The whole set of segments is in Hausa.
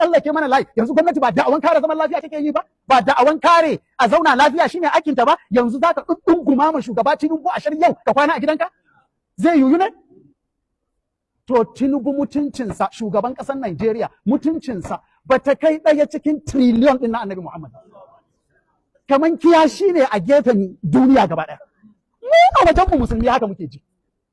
tsallake mana layi. Yanzu gwamnati ba da'awan kare zaman lafiya take yi ba, ba da'awan kare a zauna lafiya shine aikinta ba. Yanzu zaka ɗunguma ma shugaba Tinubu a yau ka kwana a gidanka, zai yiwu ne? To Tinubu mutuncinsa, shugaban ƙasar Najeriya mutuncinsa ba ta kai ɗaya cikin triliyon ɗin na Annabi Muhammad. Kaman kiyashi ne a gefen duniya gaba ɗaya. Mu a wajenmu musulmi haka muke ji.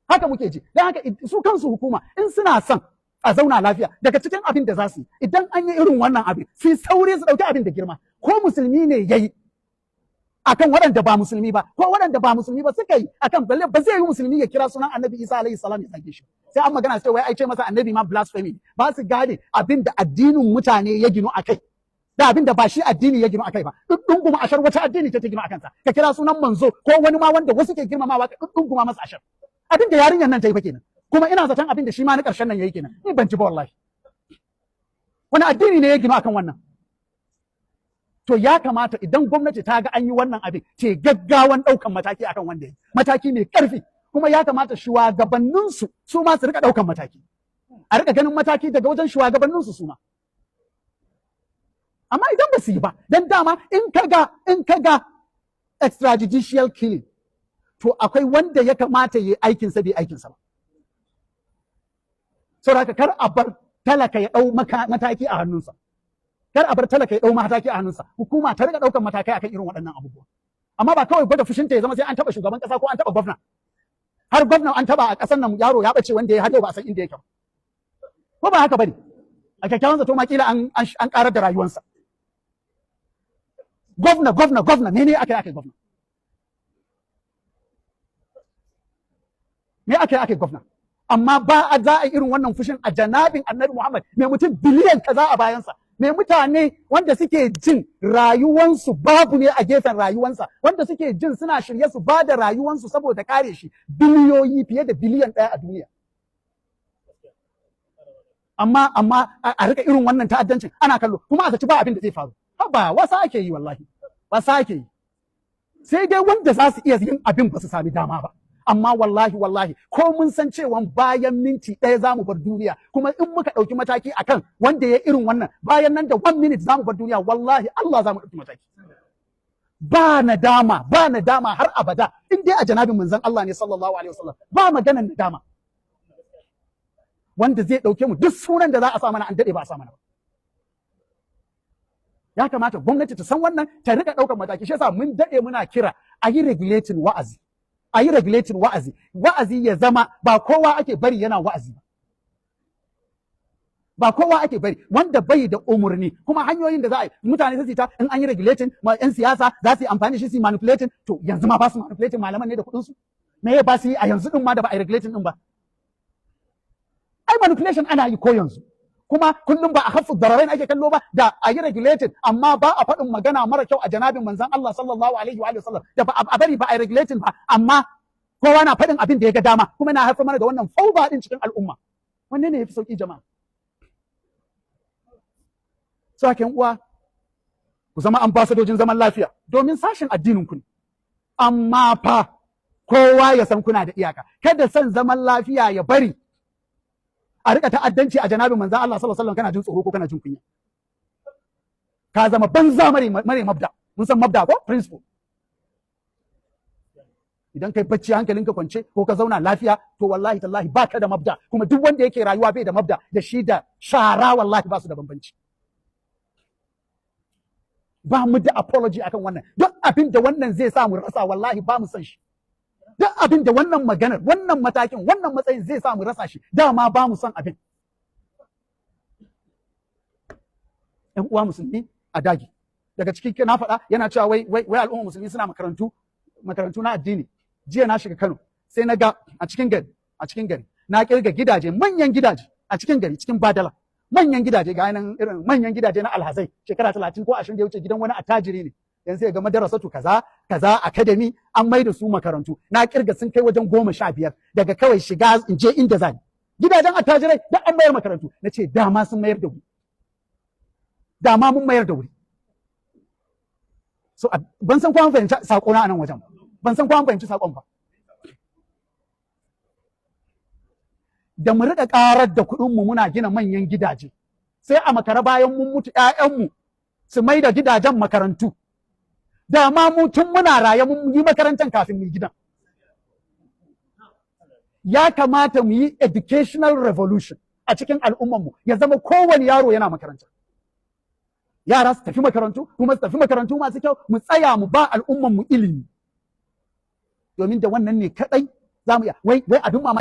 Haka muke ji. Don haka su kansu hukuma in suna son a zauna lafiya, daga cikin abin da za su yi, idan an yi irin wannan abin, su saure su ɗauki abin da girma. Ko musulmi ne ya yi akan waɗanda ba musulmi ba, ko waɗanda ba musulmi ba suka yi akan balle, ba zai yi musulmi ya kira sunan Annabi Isa alaihi salam ya zage shi. Sai an magana sai wai ai ce masa Annabi ma blasphemy. Ba su gane abin da addinin mutane ya ginu akai, da abin da ba shi addini ya ginu akai ba. Ɗunguma ashar wata addini ta ginu akan sa. Ka kira sunan manzo ko wani ma wanda wasu ke girmamawa ka ɗunguma masa ashar. Abin da yarinyar nan ta yi fa kenan. Kuma ina zaton abin da shi ma na ƙarshen nan yayi kenan. Ni ban ji ba wallahi. Wani addini ne ya ginu akan wannan? To ya kamata idan gwamnati ta ga an yi wannan abin, ce gaggawan ɗaukan mataki akan wanda ya yi. Mataki mai ƙarfi. Kuma ya kamata shugabanninsu su ma su rika ɗaukan mataki. A rika ganin mataki daga wajen shugabanninsu su ma. Amma idan ba su yi ba, dan dama in ka ga extrajudicial killing, to akwai wanda ya kamata ya yi aikinsa bai aikinsa ba. Saboda kar a bar talaka ya ɗau mataki a hannunsa. Kar a bar talaka ya ɗau mataki a hannunsa. Hukuma ta riga ɗaukan matakai akan irin waɗannan abubuwa. Amma ba kawai gwada fushinta ya zama sai an taɓa shugaban ƙasa ko an taɓa gwamna. Har gwamna an taɓa a ƙasar nan yaro ya ɓace wanda ya har yau ba a san inda yake ba. Ko ba haka bane? A kyakkyawan zato ma kila an ƙarar da rayuwarsa. Gwamna, mene aka yi gwamna? Me aka yi gwamna? Amma ba a za a irin wannan fushin a janabin Annabi Muhammad mai mutum biliyan kaza a bayansa. Mai mutane wanda suke jin rayuwansu babu ne a gefen rayuwansa, wanda suke jin suna shirye su ba da rayuwansu saboda kare shi, biliyoyi fiye da biliyan ɗaya a duniya. Amma a rika irin wannan ta'addancin ana kallo kuma a zaci ba abin da zai faru. Ba wasa ake yi wallahi, wasa ake yi. Sai dai wanda za su iya yin abin ba su sami dama ba. Amma wallahi ko mun san cewa bayan minti ɗaya za mu bar duniya, kuma in muka ɗauki mataki akan wanda ya irin wannan, bayan nan da 1 minute za mu bar duniya, wallahi Allah za mu ɗauki mataki. Ba nadama har abada, in dai a janabin manzon Allah ne sallallahu alaihi wasallam, ba maganan nadama. Wanda zai ɗauke mu duk sunan da za a sa mana an daɗe ba a sa mana ba. Ya kamata gwamnati ta san wannan, ta riƙa ɗaukar mataki. Shi yasa mun daɗe muna kira a yi regulating wa'azi. A yi regulating wa'azi. Wa'azi ya zama ba kowa ake bari yana wa'azi ba. Ba kowa ake bari wanda bai da umurni, kuma hanyoyin da za a yi mutane su ta in an yi regulating, ma 'yan siyasa za su yi amfani shi su manipulating. To yanzu ma ba su manipulating malaman ne da kuɗin su? Me ya ba su yi a yanzu din ma da ba a yi regulating din ba? Ai manipulation ana yi ko yanzu. Kuma kullum ba a hafu dararain ake kallo ba, da a yi regulated, amma ba a faɗin magana mara kyau a janabin manzon Allah sallallahu alaihi wa sallam, da ba a bari ba a yi regulating ba, amma kowa na faɗin abin da ya ga dama, kuma na haifar mana da wannan fauda din cikin al'umma. Wanne ne yafi sauki jama'a? Sakin uwa, ku zama ambasadojin zaman lafiya domin sashin addinin ku ne. Amma fa kowa ya san kuna da iyaka. Kada son zaman lafiya ya bari a rika ta'addanci a janabin manzon Allah sallallahu alaihi wasallam kana jin tsoro ko kana jin kunya. Ka zama banza mare mabda. Mun san mabda ko principle. Idan kai bacci hankalinka kwance ko ka zauna lafiya, to wallahi tallahi baka da mabda, kuma duk wanda yake rayuwa bai da mabda, da shi da shara wallahi ba su da bambanci. Ba mu da apology akan wannan. Duk abin da wannan zai sa mu rasa wallahi ba mu san shi. Duk abin da wannan maganar, wannan matakin, wannan matsayin zai sa mu rasa shi, dama ba mu son abin. ‘Yan uwa musulmi a dagi. Daga cikin na faɗa yana cewa wai al'umma musulmi suna makarantu na addini. Jiya na shiga Kano, sai na ga a cikin gari, na kirga gidaje, manyan gidaje a cikin gari, cikin Badala. Manyan gidaje ga nan irin manyan gidaje na alhazai, shekara 30 ko 20 da ya wuce, gidan wani attajiri ne. Yanzu ya ga madarasatu kaza academy an mai da su makarantu, na kirga sun kai wajen 15 daga kawai shiga in je inda zani. Gidajen attajirai da an mayar makarantu. Na ce dama sun mayar da wuri, dama mun mayar da wuri. So ban san kuma fahimci sako na anan wajen, ban san kuma fahimci sakon ba. Da mu riƙa ƙarar da kuɗin mu muna gina manyan gidaje, sai a makara bayan mun mutu ƴaƴanmu su mai da gidajen makarantu. Da ma mu tun muna raye mun yi makarantar kafin mu yi gidan. Ya kamata mu yi educational revolution a cikin al'ummarmu, ya zama kowane yaro yana makaranta. Yara su tafi makarantu, kuma su tafi makarantu masu kyau, mu tsaya mu ba al'ummarmu ilimi. Domin da wannan ne kaɗai za mu iya, wai abin mamaki.